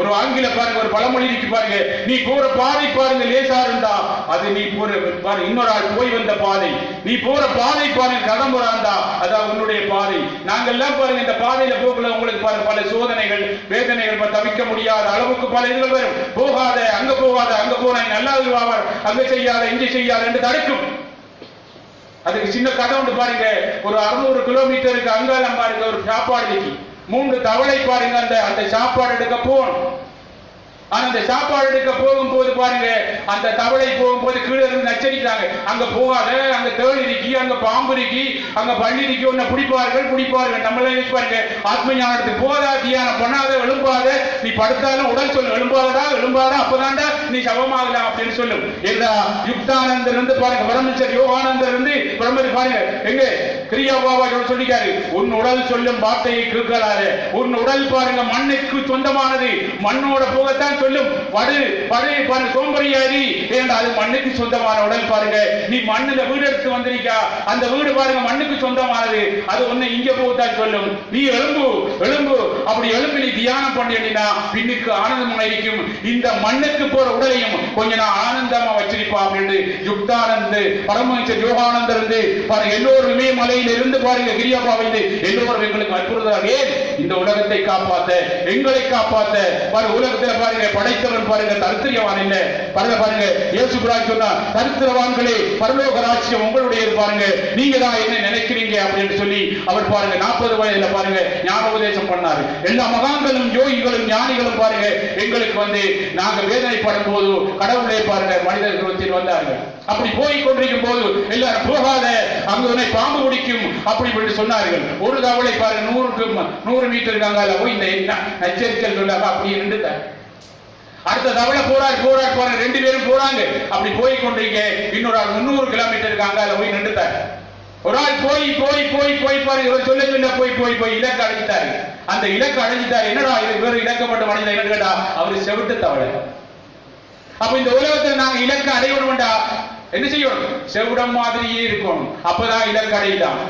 ஒரு ஆங்கில பாருங்க, ஒரு பழமொழி இருக்கு பாருங்க, நீ போற பாதை பாருங்க லேசா இருந்தா அது நீ போற பாருங்க இன்னொரு ஆள் போய் வந்த பாதை, நீ போற பாதை பாருங்க கடம்புறா இருந்தா அதான் உன்னுடைய பாதை. நாங்கெல்லாம் பாருங்க இந்த பாதையில போகல உங்களுக்கு பாருங்க பல சோதனைகள் வேதனைகள் தவிர்க்க முடியாத அளவுக்கு பல இதுகள் வரும். போகாத அங்க போகாத, அங்க போனா நல்லா இருவார், அங்க செய்யாத இங்க செய்யாத என்று தடுக்கும். அதுக்கு சின்ன கதை உண்டு பாருங்க, ஒரு 600 கிலோமீட்டருக்கு அங்காலம் பாருங்க ஒரு சாப்பாடு 3 தவளை பாருங்க அந்த சாப்பாடு எடுக்க போகணும். ஆனா அந்த சாப்பாடு எடுக்க போகும்போது பாருங்க அந்த தவளை போகும்போது கீழே இருந்து நச்சரிக்கிறாங்க, அங்க போகாத, அங்க தேள் இருக்கி, அங்க பாம்பு இருக்கி, அங்க பள்ளி இருக்கி, உன்னை பிடிப்பார்கள். நம்மளே பாருங்க ஆத்ம ஞானத்துக்கு போதா, தியானம் பண்ணாத, எழும்பாத, நீ படுத்தாலும் உடல் சொல்லு எழும்பாதா அப்பதான்டா நீ சவமாகலாம் அப்படின்னு சொல்லும். எல்லா யுக்தானந்தர் இருந்து பாருங்க, பரமேஸ்வர் யோகானந்தர் இருந்து பிரம்மர் பாருங்க எங்க கிரியா பாபா சொல்லிக்காரு, உன் உடல் சொல்லும் வார்த்தையை கேட்கலாரு, உன் உடல் பாருங்க மண்ணுக்கு சொந்தமானது, மண்ணோட போகத்தான் சொல்லும். பாருங்க சோம்பரியாரி ஏண்டா அது மண்ணுக்கு சொந்தமான உடல் பாருங்க, நீ மண்ணுல வீடு எடுத்து வந்திருக்கா, அந்த வீடு பாருங்க மண்ணுக்கு சொந்தமானது, அது ஒண்ணு இங்க போகத்தான் சொல்லும். நீ எழும்பு அப்படி எழும்பி நீ தியானம் பண்ணினா பின்னுக்கு ஆனந்தமா இருக்கும். இந்த மண்ணுக்கு போற உடலையும் கொஞ்ச நான் ஆனந்தமா வச்சிருப்பா அப்படின்னு யுக்தானந்த பரமேஸ்வர் யோகானந்தர் இருந்து பாருங்க எல்லோருமே மலையில இருந்து பாருங்க கிரியாபாவை எல்லோரும் எங்களுக்கு அற்புதமாக இந்த உலகத்தை காப்பாத்த எங்களை காப்பாத்த பாருங்க உலகத்துல பாருங்க படைத்தவன் பாருங்க தரித்திரவான் இல்ல பாருங்க இயேசு பிரான் சொன்னார், தரித்திரவான்களே பரலோக ராஜ்யம் உங்களுடைய பாருங்க, நீங்க தான் என்ன நினைக்கிறீங்க அப்படின்னு சொல்லி அவர் பாருங்க 40 வயதுல பாருங்க ஞான உபதேசம் பண்ணாரு. எல்லா மகான்களும் யோகிகளும் ஞானிகளும் பாருங்க எங்களுக்கு நாங்க வேதனைப்படும் போது கடவுளை பாருங்க மனிதர்கள் வந்தார்கள். அப்படி போய் கொண்டிருக்கும் போது எல்லாரும் போகாத, அங்கு உன்னை பாம்பு பிடிக்கும் அப்படி சொன்னார்கள். ஒரு தவளை பாருங்க 100 மீட்டர் இருக்காங்க போய் இந்த நச்சரிக்கல் சொல்லாம அப்படியே நின்றுட்டார். அடுத்த தவளை போறாரு பாருங்க 2 பேரும் போறாங்க. அப்படி போய் கொண்டிருக்க இன்னொரு ஆள் 300 கிலோமீட்டர் இருக்காங்க போய் நின்றுட்டார். ஒரு ஆள் போய் பாருங்க இவர் சொல்ல போய் இலக்கு அடைஞ்சிட்டாரு. அந்த இலக்கு அடைஞ்சிட்டாரு. என்னடா இது வேறு இலக்கப்பட்ட மனிதன் என்ன கேட்டா அவரு செவிட்டு தவளை. அப்ப இந்த உலகத்துல நாங்க இலக்கு அடையணும்டா என்ன செய்யணும், செவிடம் மாதிரியே இருக்கணும், அப்பதான் இலக்கு அடையலாம்.